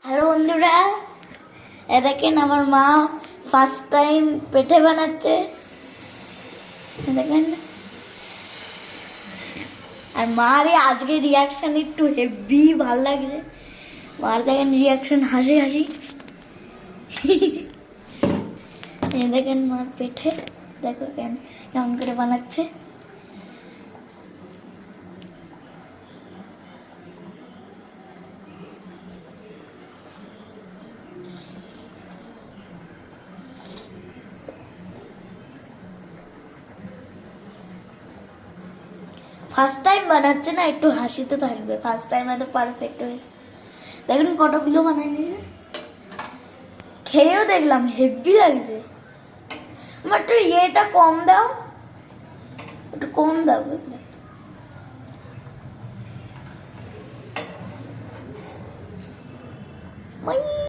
Hello বন্ধুরা, এ দেখেন আমার মা ফার্স্ট টাইম পেঠে বানাচ্ছে। দেখেন, আর মার আজকে রিয়াকশন একটু হেভি ভাল লাগছে। মার দেখেন রিয়াকশন হাসি হাসি। দেখেন মার পেঠে, দেখো কেমন করে বানাচ্ছে। ফার্স্ট টাইম বানাচ্ছে না, একটু হাসি তো থাকবে। ফার্স্ট টাইম এত পারফেক্ট হয়েছে। দেখুন কতগুলো বানাই নিয়েছে, খেয়েও দেখলাম হেভি লাগছে। আমার একটু ইয়েটা কম দাও, একটু কম দাও বুঝলে।